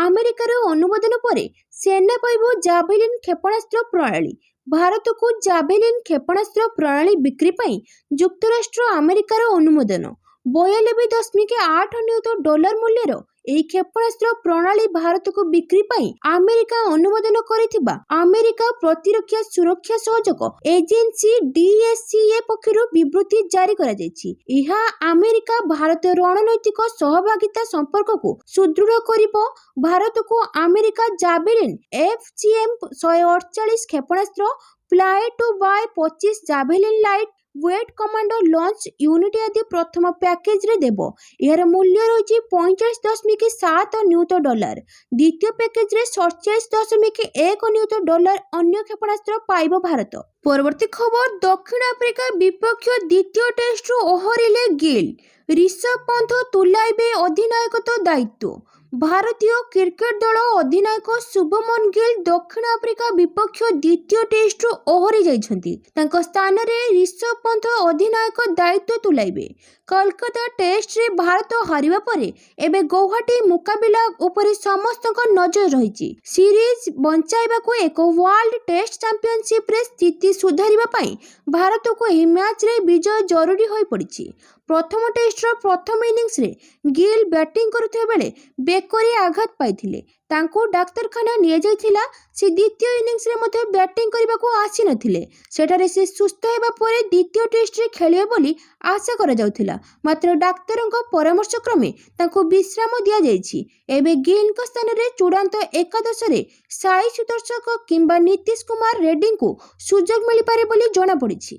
ଆମେରିକାର ଅନୁମୋଦନ ପରେ ସେନା ପାଇବ ଜାଭେଲିନ କ୍ଷେପଣାସ୍ତ୍ର ପ୍ରଣାଳୀ। ଭାରତକୁ ଜାଭେଲିନ କ୍ଷେପଣାସ୍ତ୍ର ପ୍ରଣାଳୀ ବିକ୍ରି ପାଇଁ ଯୁକ୍ତରାଷ୍ଟ୍ର ଆମେରିକାର ଅନୁମୋଦନ। 42.8 ନିୟୁତ ଡଲାର ମୂଲ୍ୟର ଏହି କ୍ଷେପଣାସ୍ତ୍ର ପ୍ରଣାଳୀ ଭାରତକୁ ବିକ୍ରି ପାଇଁ ଆମେରିକା ଅନୁମୋଦନ କରିଥିବା ଆମେରିକା ପ୍ରତିରକ୍ଷା ସୁରକ୍ଷା ସହଯୋଗ ଏଜେନ୍ସି DSCA ପକ୍ଷରୁ ବିବୃତ୍ତି ଜାରି କରାଯାଇଛି। ଏହା ଆମେରିକା ଭାରତ ରଣନୈତିକ ସହଭାଗିତା ସମ୍ପର୍କକୁ ସୁଦୃଢ଼ କରିବ। ଭାରତକୁ ଆମେରିକା ଜାଭେଲିନ FGM-148 କ୍ଷେପଣାସ୍ତ୍ର, fly to buy 25 Javelin lightweight commander launch unit ଆଦି ପ୍ରଥମ ପ୍ୟାକେଜରେ ଦେବ। ଏହାର ମୂଲ୍ୟ ରହିଛି 45.7 ନିୟୁତ ଡଲାର। ଦ୍ୱିତୀୟ ପ୍ୟାକେଜରେ 47.1 ନିୟୁତ ଡଲାର ଅନ୍ୟ କ୍ଷେପଣାସ୍ତ୍ର ପାଇବ ଭାରତ। ପରବର୍ତ୍ତୀ ଖବର, ଦକ୍ଷିଣ ଆଫ୍ରିକା ବିପକ୍ଷ ଦ୍ୱିତୀୟ ଟେଷ୍ଟରୁ ଓହରିଲେ ଗିଲ୍। ରିଷଭ ପନ୍ଥ ତୁଲାଇବେ ଅଧିନାୟକତ୍ୱ ଦାୟିତ୍ୱ। ଭାରତୀୟ କ୍ରିକେଟ ଦଳ ଅଧିନାୟକ ଶୁଭମନ ଗିଲ୍ ଦକ୍ଷିଣ ଆଫ୍ରିକା ବିପକ୍ଷ ଦ୍ୱିତୀୟ ଟେଷ୍ଟରୁ ଓହରି ଯାଇଛନ୍ତି। ତାଙ୍କ ସ୍ଥାନରେ ରିଷଭ ପନ୍ଥ ଅଧିନାୟକ ଦାୟିତ୍ୱ ତୁଲାଇବେ। କୋଲକାତା ଟେଷ୍ଟରେ ଭାରତ ହାରିବା ପରେ ଏବେ ଗୌହାଟୀ ମୁକାବିଲା ଉପରେ ସମସ୍ତଙ୍କ ନଜର ରହିଛି। ସିରିଜ ବଞ୍ଚାଇବାକୁ ଏକ ୱାର୍ଲଡ ଟେଷ୍ଟ ଚାମ୍ପିଅନସିପ୍ରେ ସ୍ଥିତି ସୁଧାରିବା ପାଇଁ ଭାରତକୁ ଏହି ମ୍ୟାଚରେ ବିଜୟ ଜରୁରୀ ହୋଇପଡ଼ିଛି। ପ୍ରଥମ ଟେଷ୍ଟର ପ୍ରଥମ ଇନିଂସରେ ଗିଲ୍ ବ୍ୟାଟିଂ କରୁଥିବା ବେଳେ ବେକରେ ଆଘାତ ପାଇଥିଲେ। ତାଙ୍କୁ ଡାକ୍ତରଖାନା ନିଆଯାଇଥିଲା। ସେ ଦ୍ୱିତୀୟ ଇନିଂସରେ ମଧ୍ୟ ବ୍ୟାଟିଂ କରିବାକୁ ଆସିନଥିଲେ। ସେଠାରେ ସେ ସୁସ୍ଥ ହେବା ପରେ ଦ୍ୱିତୀୟ ଟେଷ୍ଟରେ ଖେଳିବେ ବୋଲି ଆଶା କରାଯାଉଥିଲା। ମାତ୍ର ଡାକ୍ତରଙ୍କ ପରାମର୍ଶ କ୍ରମେ ତାଙ୍କୁ ବିଶ୍ରାମ ଦିଆଯାଇଛି। ଏବେ ଗିଲ୍ଙ୍କ ସ୍ଥାନରେ ଚୂଡ଼ାନ୍ତ ଏକାଦଶରେ ସାଇ ସୁଦର୍ଶକ କିମ୍ବା ନୀତିଶ କୁମାର ରେଡ୍ଡୀଙ୍କୁ ସୁଯୋଗ ମିଳିପାରେ ବୋଲି ଜଣାପଡ଼ିଛି।